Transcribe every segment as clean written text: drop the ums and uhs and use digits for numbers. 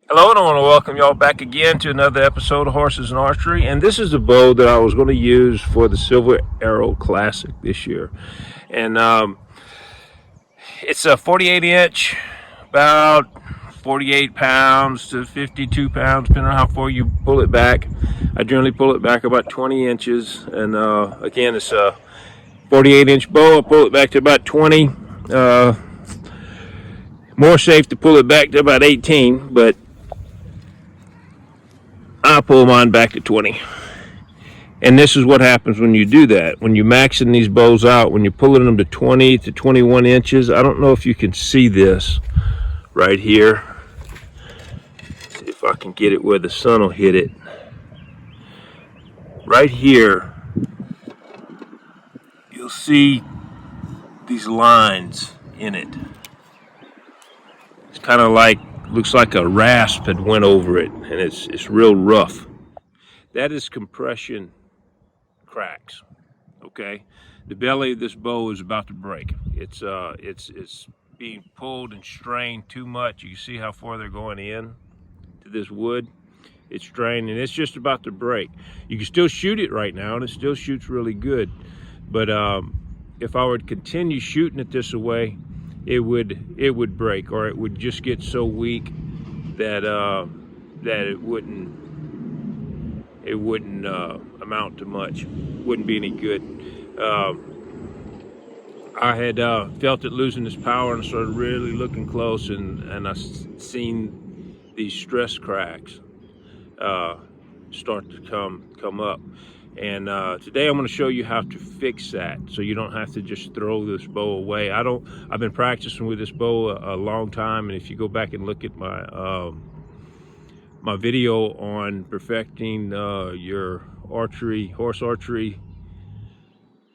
Hello, and I want to welcome y'all back again to another episode of Horses and Archery. And this is the bow that I was going to use for the Silver Arrow Classic this year. And it's a 48 inch, about 48 pounds to 52 pounds, depending on how far you pull it back. I generally pull it back about 20 inches. And again, it's a 48 inch bow. I pull it back to about 20. More safe to pull it back to about 18, but I pull mine back to 20. And this is what happens when you do that. When you're maxing these bows out, when you're pulling them to 20 to 21 inches, I don't know if you can see this right here. See if I can get it where the sun will hit it. Right here, you'll see these lines in it. It's kind of like, looks like a rasp had went over it, and it's real rough. That is compression cracks. Okay, the belly of this bow is about to break. It's being pulled and strained too much. You can see how far they're going in to this wood. It's strained and it's just about to break. You can still shoot it right now, and it still shoots really good. But if I were to continue shooting it this way, it would break, or it would just get so weak that that it wouldn't amount to much. Wouldn't be any good. I had felt it losing its power, and started really looking close, and I seen these stress cracks start to come up. And today I'm going to show you how to fix that, so you don't have to just throw this bow away. I've been practicing with this bow a long time, and if you go back and look at my my video on perfecting your horse archery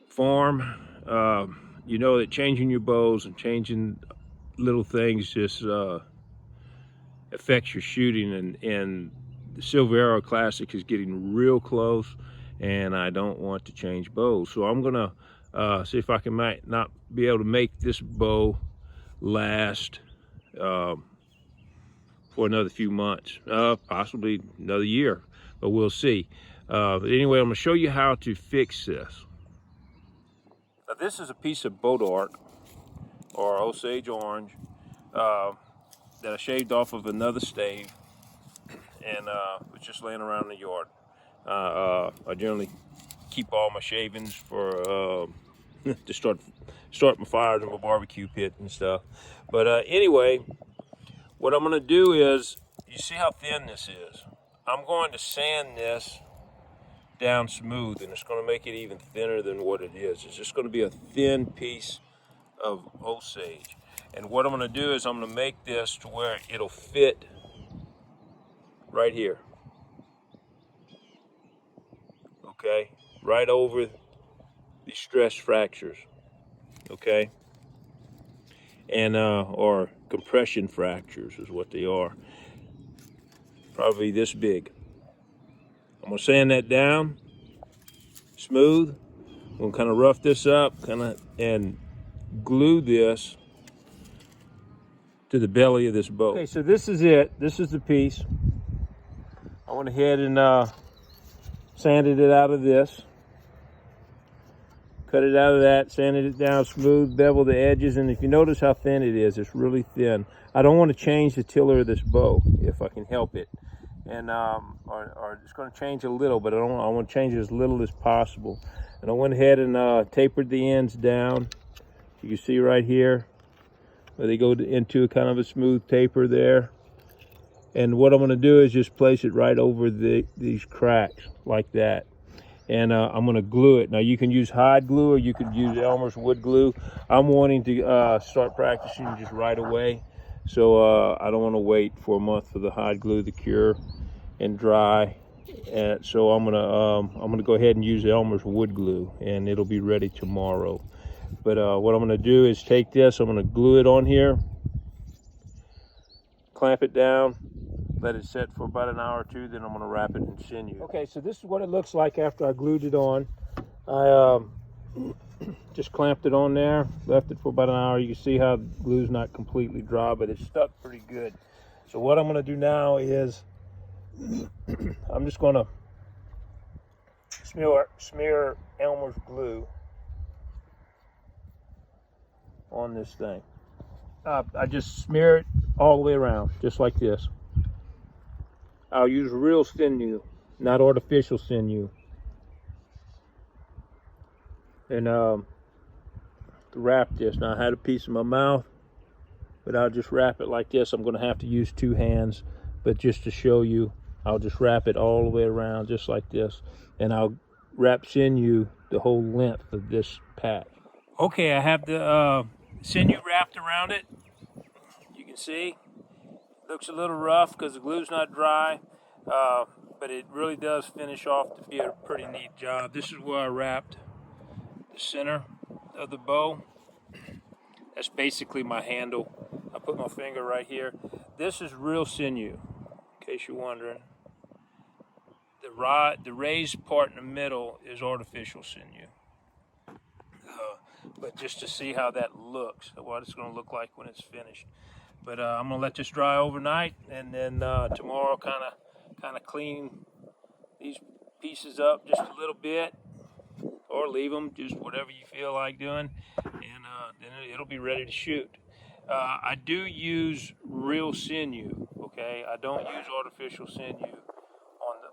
form, you know that changing your bows and changing little things just affects your shooting, and the Silver Arrow Classic is getting real close, and I don't want to change bows. So I'm gonna see if I might not be able to make this bow last for another few months, possibly another year, but we'll see. But anyway, I'm gonna show you how to fix this. Now, this is a piece of Bodark, or Osage orange, that I shaved off of another stave, and was just laying around in the yard. I generally keep all my shavings for to start my fires in my barbecue pit and stuff. But anyway, what I'm going to do is, you see how thin this is? I'm going to sand this down smooth, and it's going to make it even thinner than what it is. It's just going to be a thin piece of Osage. And what I'm going to do is I'm going to make this to where it'll fit right here. Okay? Right over these stress fractures. Okay? And or compression fractures is what they are. Probably this big. I'm going to sand that down smooth. I'm going to kind of rough this up, and glue this to the belly of this bow. Okay, so this is it. This is the piece. I went ahead and sanded it out of this. Cut it out of that, sanded it down smooth, beveled the edges, and if you notice how thin it is, it's really thin. I don't want to change the tiller of this bow if I can help it. And or it's going to change a little, but I want to change it as little as possible. And I went ahead and tapered the ends down. You can see right here where they go into kind of a smooth taper there. And what I'm going to do is just place it right over these cracks like that. And I'm going to glue it. Now you can use hide glue, or you could use Elmer's wood glue. I'm wanting to start practicing just right away, so I don't want to wait for a month for the hide glue to cure and dry. And so I'm gonna go ahead and use Elmer's wood glue, and it'll be ready tomorrow. But what I'm gonna do is take this, I'm gonna glue it on here, clamp it down, let it set for about an hour or two, then I'm gonna wrap it in sinew. Okay, so this is what it looks like after I glued it on. I just clamped it on there, left it for about an hour. You can see how the glue's not completely dry, but it's stuck pretty good. So what I'm going to do now is I'm just going to smear Elmer's glue on this thing. I just smear it all the way around, just like this. I'll use real sinew, not artificial sinew. And to wrap this, now I had a piece in my mouth, but I'll just wrap it like this. I'm going to have to use 2 hands, but just to show you, I'll just wrap it all the way around, just like this. And I'll wrap sinew the whole length of this patch. Okay, I have the sinew wrapped around it. You can see, looks a little rough because the glue's not dry, but it really does finish off to be a pretty neat job. This is where I wrapped the center of the bow. That's basically my handle. I put my finger right here. This is real sinew, in case you're wondering. The raised part in the middle is artificial sinew. But just to see how that looks, what it's going to look like when it's finished. But I'm going to let this dry overnight, and then tomorrow kind of clean these pieces up just a little bit, or leave them, just whatever you feel like doing, and then it'll be ready to shoot. I do use real sinew, okay? I don't use artificial sinew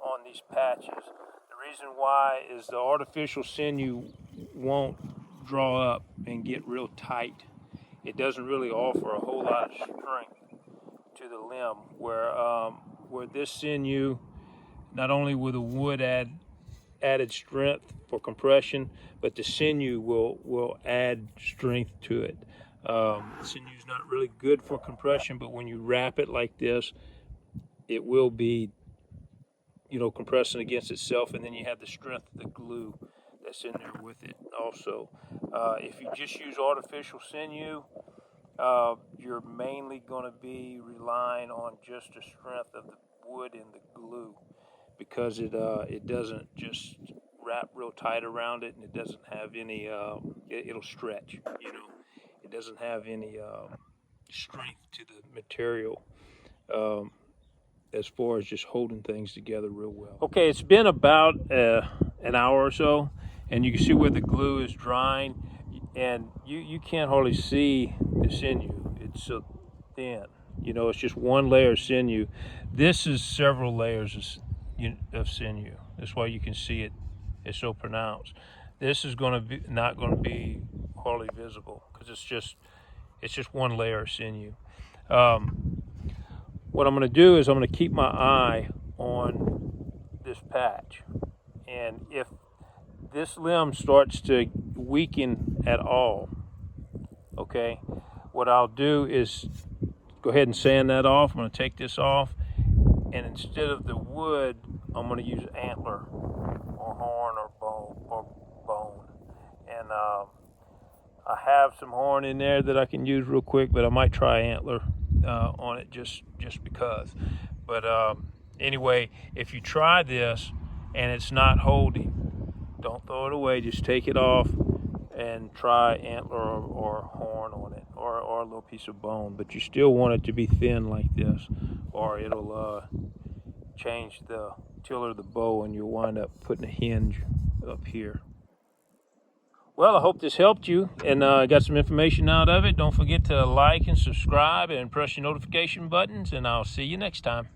on these patches. The reason why is the artificial sinew won't draw up and get real tight. It doesn't really offer a whole lot of strength to the limb, where this sinew, not only will the wood add added strength for compression, but the sinew will add strength to it. Sinew is not really good for compression, but when you wrap it like this, it will be, compressing against itself, and then you have the strength of the glue that's in there with it also. If you just use artificial sinew, you're mainly going to be relying on just the strength of the wood and the glue, because it doesn't just wrap real tight around it, and it doesn't have any it'll stretch, it doesn't have any strength to the material as far as just holding things together real well. Okay, it's been about an hour or so, and you can see where the glue is drying, and you can't hardly see the sinew. It's so thin, it's just one layer of sinew. This is several layers of sinew. That's why you can see it. It's so pronounced. This is not going to be hardly visible, because it's just one layer of sinew. What I'm going to do is I'm going to keep my eye on this patch, and if this limb starts to weaken at all, okay, what I'll do is go ahead and sand that off. I'm going to take this off, and instead of the wood, I'm going to use antler or horn or bone. And I have some horn in there that I can use real quick, but I might try antler on it just because. But anyway, if you try this and it's not holding, don't throw it away. Just take it off and try antler or horn on it, or a little piece of bone. But you still want it to be thin like this, or it'll change the tiller of the bow, and you'll wind up putting a hinge up here. Well, I hope this helped you and got some information out of it. Don't forget to like and subscribe and press your notification buttons, and I'll see you next time.